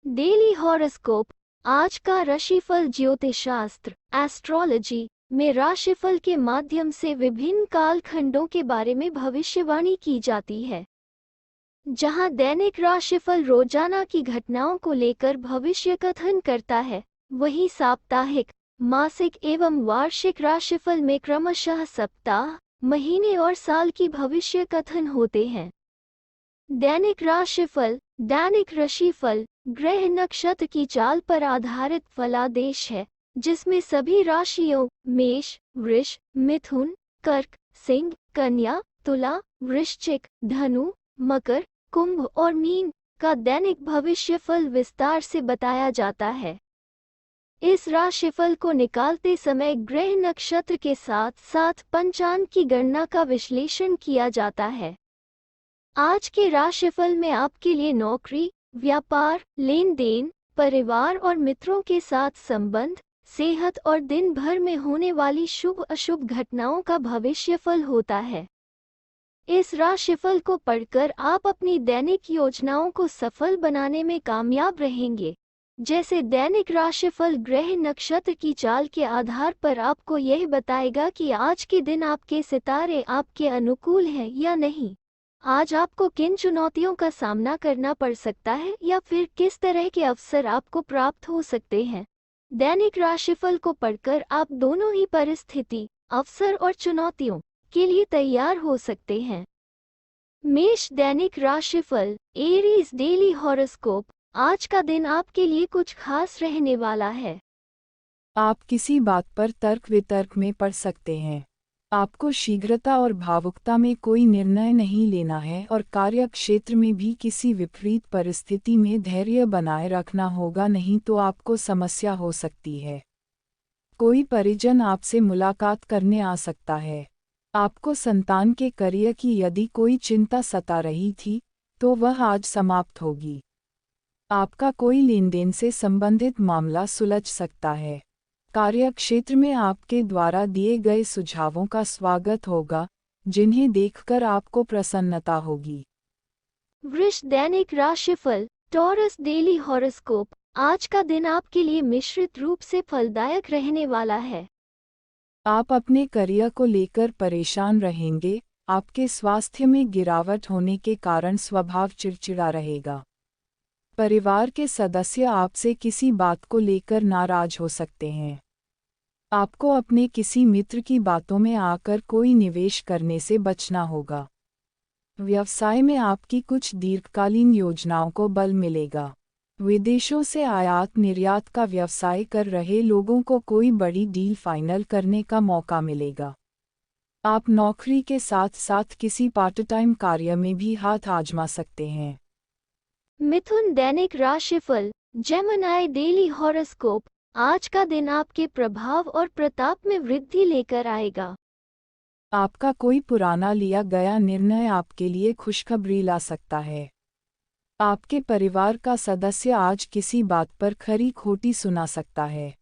Daily horoscope. आज का राशिफल ज्योतिषशास्त्र एस्ट्रोलॉजी में राशिफल के माध्यम से विभिन्न कालखंडों के बारे में भविष्यवाणी की जाती है। जहां दैनिक राशिफल रोजाना की घटनाओं को लेकर भविष्य कथन करता है, वहीं साप्ताहिक, मासिक एवं वार्षिक राशिफल में क्रमशः सप्ताह, महीने और साल की भविष्य कथन होते हैं। दैनिक राशिफल ग्रह नक्षत्र की चाल पर आधारित फलादेश है, जिसमें सभी राशियों मेष, वृष, मिथुन, कर्क, सिंह, कन्या, तुला, वृश्चिक, धनु, मकर, कुंभ और मीन का दैनिक भविष्यफल विस्तार से बताया जाता है। इस राशिफल को निकालते समय ग्रह नक्षत्र के साथ साथ पंचांग की गणना का विश्लेषण किया जाता है। आज के राशिफल में आपके लिए नौकरी, व्यापार, लेन देन, परिवार और मित्रों के साथ संबंध, सेहत और दिन भर में होने वाली शुभ अशुभ घटनाओं का भविष्यफल होता है। इस राशिफल को पढ़कर आप अपनी दैनिक योजनाओं को सफल बनाने में कामयाब रहेंगे। जैसे दैनिक राशिफल ग्रह नक्षत्र की चाल के आधार पर आपको यह बताएगा कि आज के दिन आपके सितारे आपके अनुकूल हैं या नहीं, आज आपको किन चुनौतियों का सामना करना पड़ सकता है या फिर किस तरह के अवसर आपको प्राप्त हो सकते हैं। दैनिक राशिफल को पढ़कर आप दोनों ही परिस्थिति, अवसर और चुनौतियों के लिए तैयार हो सकते हैं। मेष दैनिक राशिफल एरीज डेली हॉरोस्कोप। आज का दिन आपके लिए कुछ खास रहने वाला है। आप किसी बात पर तर्क वितर्क में पड़ सकते हैं। आपको शीघ्रता और भावुकता में कोई निर्णय नहीं लेना है और कार्य क्षेत्र में भी किसी विपरीत परिस्थिति में धैर्य बनाए रखना होगा, नहीं तो आपको समस्या हो सकती है। कोई परिजन आपसे मुलाकात करने आ सकता है। आपको संतान के करियर की यदि कोई चिंता सता रही थी, तो वह आज समाप्त होगी। आपका कोई लेनदेन से संबंधित मामला सुलझ सकता है। कार्यक्षेत्र में आपके द्वारा दिए गए सुझावों का स्वागत होगा, जिन्हें देखकर आपको प्रसन्नता होगी। वृष दैनिक राशिफल टॉरस डेली हॉरोस्कोप। आज का दिन आपके लिए मिश्रित रूप से फलदायक रहने वाला है। आप अपने करियर को लेकर परेशान रहेंगे। आपके स्वास्थ्य में गिरावट होने के कारण स्वभाव चिड़चिड़ा रहेगा। परिवार के सदस्य आपसे किसी बात को लेकर नाराज हो सकते हैं। आपको अपने किसी मित्र की बातों में आकर कोई निवेश करने से बचना होगा। व्यवसाय में आपकी कुछ दीर्घकालीन योजनाओं को बल मिलेगा। विदेशों से आयात निर्यात का व्यवसाय कर रहे लोगों को कोई बड़ी डील फाइनल करने का मौका मिलेगा। आप नौकरी के साथ साथ किसी पार्ट टाइम कार्य में भी हाथ आजमा सकते हैं। मिथुन दैनिक राशिफल जेमिनी डेली हॉरोस्कोप। आज का दिन आपके प्रभाव और प्रताप में वृद्धि लेकर आएगा। आपका कोई पुराना लिया गया निर्णय आपके लिए खुशखबरी ला सकता है। आपके परिवार का सदस्य आज किसी बात पर खरी खोटी सुना सकता है।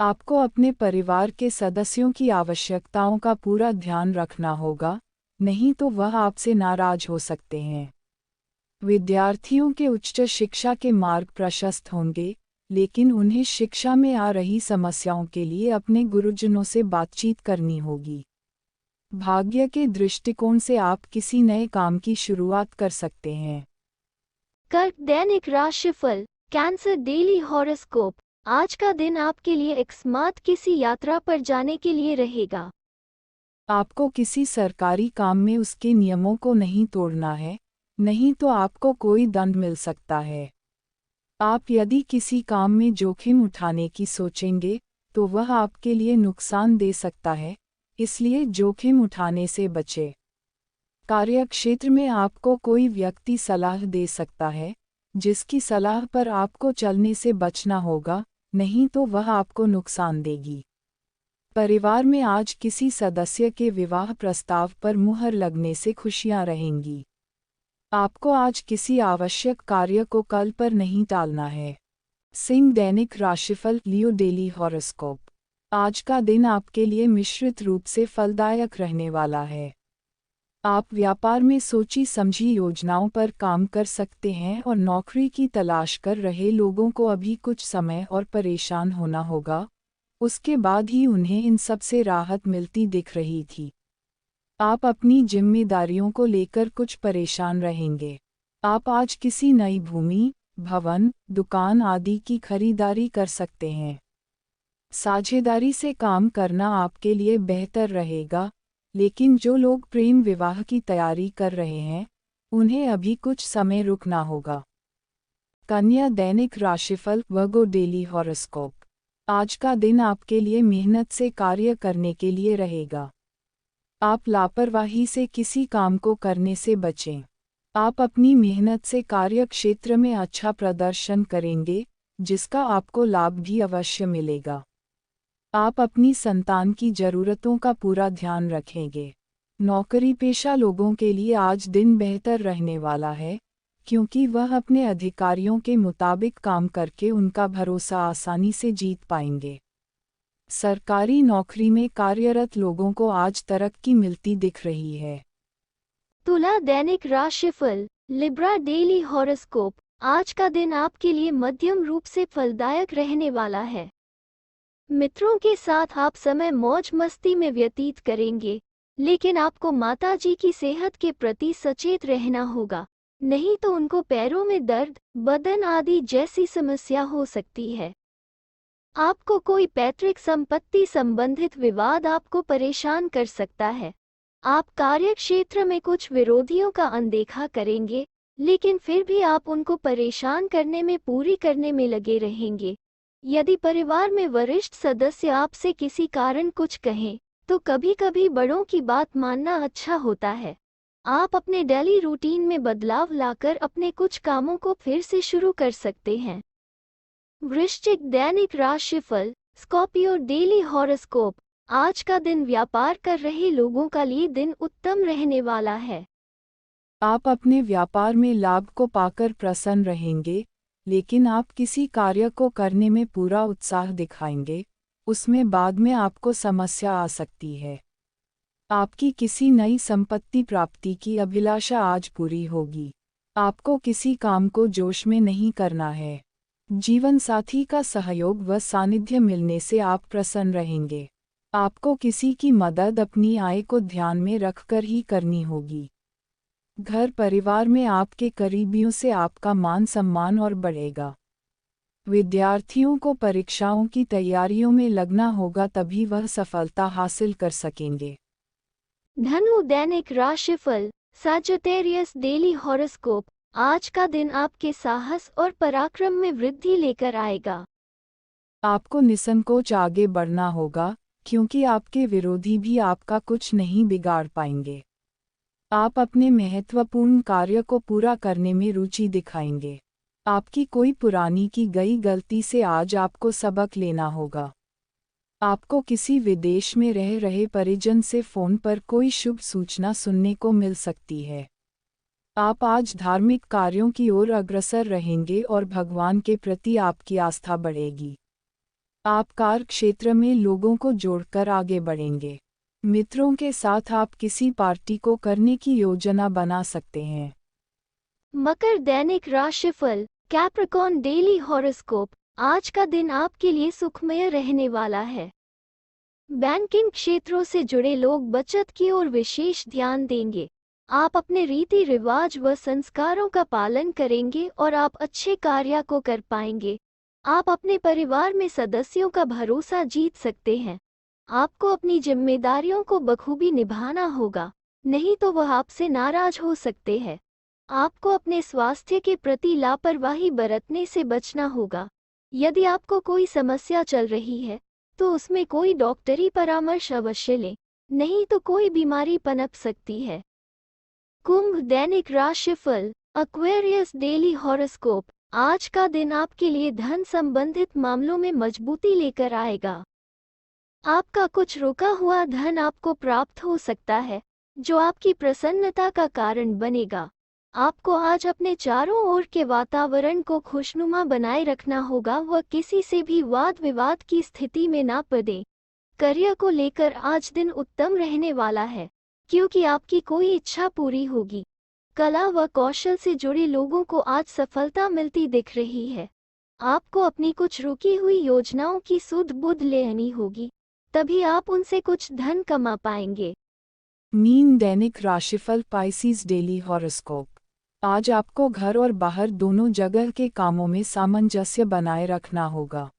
आपको अपने परिवार के सदस्यों की आवश्यकताओं का पूरा ध्यान रखना होगा, नहीं तो वह आपसे नाराज हो सकते हैं। विद्यार्थियों के उच्च शिक्षा के मार्ग प्रशस्त होंगे, लेकिन उन्हें शिक्षा में आ रही समस्याओं के लिए अपने गुरुजनों से बातचीत करनी होगी। भाग्य के दृष्टिकोण से आप किसी नए काम की शुरुआत कर सकते हैं। कर्क दैनिक राशिफल कैंसर डेली हॉरोस्कोप। आज का दिन आपके लिए अकस्मात किसी यात्रा पर जाने के लिए रहेगा। आपको किसी सरकारी काम में उसके नियमों को नहीं तोड़ना है, नहीं तो आपको कोई दंड मिल सकता है। आप यदि किसी काम में जोखिम उठाने की सोचेंगे, तो वह आपके लिए नुकसान दे सकता है, इसलिए जोखिम उठाने से बचें। कार्यक्षेत्र में आपको कोई व्यक्ति सलाह दे सकता है, जिसकी सलाह पर आपको चलने से बचना होगा, नहीं तो वह आपको नुकसान देगी। परिवार में आज किसी सदस्य के विवाह प्रस्ताव पर मुहर लगने से खुशियां रहेंगी। आपको आज किसी आवश्यक कार्य को कल पर नहीं टालना है। सिंह दैनिक राशिफल लियो डेली हॉरोस्कोप। आज का दिन आपके लिए मिश्रित रूप से फलदायक रहने वाला है। आप व्यापार में सोची समझी योजनाओं पर काम कर सकते हैं और नौकरी की तलाश कर रहे लोगों को अभी कुछ समय और परेशान होना होगा, उसके बाद ही उन्हें इन सब से राहत मिलती दिख रही थी। आप अपनी जिम्मेदारियों को लेकर कुछ परेशान रहेंगे। आप आज किसी नई भूमि, भवन, दुकान आदि की खरीदारी कर सकते हैं। साझेदारी से काम करना आपके लिए बेहतर रहेगा, लेकिन जो लोग प्रेम विवाह की तैयारी कर रहे हैं, उन्हें अभी कुछ समय रुकना होगा। कन्या दैनिक राशिफल वर्गो डेली हॉरोस्कोप। आज का दिन आपके लिए मेहनत से कार्य करने के लिए रहेगा। आप लापरवाही से किसी काम को करने से बचें। आप अपनी मेहनत से कार्य क्षेत्र में अच्छा प्रदर्शन करेंगे, जिसका आपको लाभ भी अवश्य मिलेगा। आप अपनी संतान की जरूरतों का पूरा ध्यान रखेंगे। नौकरी पेशा लोगों के लिए आज दिन बेहतर रहने वाला है, क्योंकि वह अपने अधिकारियों के मुताबिक काम करके उनका भरोसा आसानी से जीत पाएंगे। सरकारी नौकरी में कार्यरत लोगों को आज तरक्की मिलती दिख रही है। तुला दैनिक राशिफल लिब्रा डेली हॉरोस्कोप। आज का दिन आपके लिए मध्यम रूप से फलदायक रहने वाला है। मित्रों के साथ आप समय मौज मस्ती में व्यतीत करेंगे, लेकिन आपको माताजी की सेहत के प्रति सचेत रहना होगा, नहीं तो उनको पैरों में दर्द, बदन आदि जैसी समस्या हो सकती है। आपको कोई पैतृक संपत्ति संबंधित विवाद आपको परेशान कर सकता है। आप कार्यक्षेत्र में कुछ विरोधियों का अनदेखा करेंगे, लेकिन फिर भी आप उनको परेशान करने में पूरी करने में लगे रहेंगे। यदि परिवार में वरिष्ठ सदस्य आपसे किसी कारण कुछ कहें, तो कभी कभी बड़ों की बात मानना अच्छा होता है। आप अपने डेली रूटीन में बदलाव लाकर अपने कुछ कामों को फिर से शुरू कर सकते हैं। वृश्चिक दैनिक राशिफल स्कॉर्पियो डेली हॉरोस्कोप। आज का दिन व्यापार कर रहे लोगों का लिए दिन उत्तम रहने वाला है। आप अपने व्यापार में लाभ को पाकर प्रसन्न रहेंगे, लेकिन आप किसी कार्य को करने में पूरा उत्साह दिखाएंगे, उसमें बाद में आपको समस्या आ सकती है। आपकी किसी नई संपत्ति प्राप्ति की अभिलाषा आज पूरी होगी। आपको किसी काम को जोश में नहीं करना है। जीवन साथी का सहयोग व सानिध्य मिलने से आप प्रसन्न रहेंगे। आपको किसी की मदद अपनी आय को ध्यान में रखकर ही करनी होगी। घर परिवार में आपके करीबियों से आपका मान सम्मान और बढ़ेगा। विद्यार्थियों को परीक्षाओं की तैयारियों में लगना होगा, तभी वह सफलता हासिल कर सकेंगे। धनु दैनिक राशिफल सजिटेरियस डेली हॉरोस्कोप। आज का दिन आपके साहस और पराक्रम में वृद्धि लेकर आएगा। आपको निसंकोच आगे बढ़ना होगा, क्योंकि आपके विरोधी भी आपका कुछ नहीं बिगाड़ पाएंगे। आप अपने महत्वपूर्ण कार्य को पूरा करने में रुचि दिखाएंगे। आपकी कोई पुरानी की गई गलती से आज आपको सबक लेना होगा। आपको किसी विदेश में रह रहे परिजन से फोन पर कोई शुभ सूचना सुनने को मिल सकती है। आप आज धार्मिक कार्यों की ओर अग्रसर रहेंगे और भगवान के प्रति आपकी आस्था बढ़ेगी। आप कार्य क्षेत्र में लोगों को जोड़कर आगे बढ़ेंगे। मित्रों के साथ आप किसी पार्टी को करने की योजना बना सकते हैं। मकर दैनिक राशिफल कैप्रिकॉर्न डेली हॉरोस्कोप। आज का दिन आपके लिए सुखमय रहने वाला है। बैंकिंग क्षेत्रों से जुड़े लोग बचत की ओर विशेष ध्यान देंगे। आप अपने रीति रिवाज व संस्कारों का पालन करेंगे और आप अच्छे कार्य को कर पाएंगे। आप अपने परिवार में सदस्यों का भरोसा जीत सकते हैं। आपको अपनी जिम्मेदारियों को बखूबी निभाना होगा, नहीं तो वह आपसे नाराज हो सकते हैं। आपको अपने स्वास्थ्य के प्रति लापरवाही बरतने से बचना होगा। यदि आपको कोई समस्या चल रही है, तो उसमें कोई डॉक्टरी परामर्श अवश्य लें, नहीं तो कोई बीमारी पनप सकती है। कुंभ दैनिक राशिफल एक्वेरियस डेली हॉरोस्कोप। आज का दिन आपके लिए धन संबंधित मामलों में मजबूती लेकर आएगा। आपका कुछ रुका हुआ धन आपको प्राप्त हो सकता है, जो आपकी प्रसन्नता का कारण बनेगा। आपको आज अपने चारों ओर के वातावरण को खुशनुमा बनाए रखना होगा व किसी से भी वाद विवाद की स्थिति में ना पड़े। करियर को लेकर आज दिन उत्तम रहने वाला है। क्योंकि आपकी कोई इच्छा पूरी होगी। कला व कौशल से जुड़े लोगों को आज सफलता मिलती दिख रही है। आपको अपनी कुछ रुकी हुई योजनाओं की सुध बुध लेनी होगी, तभी आप उनसे कुछ धन कमा पाएंगे। मीन दैनिक राशिफल पाइसिस डेली हॉरोस्कोप। आज आपको घर और बाहर दोनों जगह के कामों में सामंजस्य बनाए रखना होगा।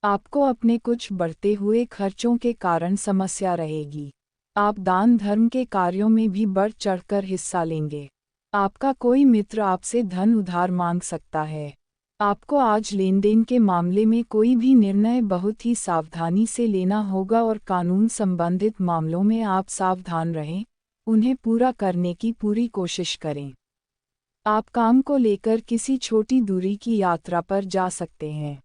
आपको अपने कुछ बढ़ते हुए खर्चों के कारण समस्या रहेगी। आप दान धर्म के कार्यों में भी बढ़ चढ़कर हिस्सा लेंगे। आपका कोई मित्र आपसे धन उधार मांग सकता है। आपको आज लेन देन के मामले में कोई भी निर्णय बहुत ही सावधानी से लेना होगा और कानून संबंधित मामलों में आप सावधान रहें, उन्हें पूरा करने की पूरी कोशिश करें। आप काम को लेकर किसी छोटी दूरी की यात्रा पर जा सकते हैं।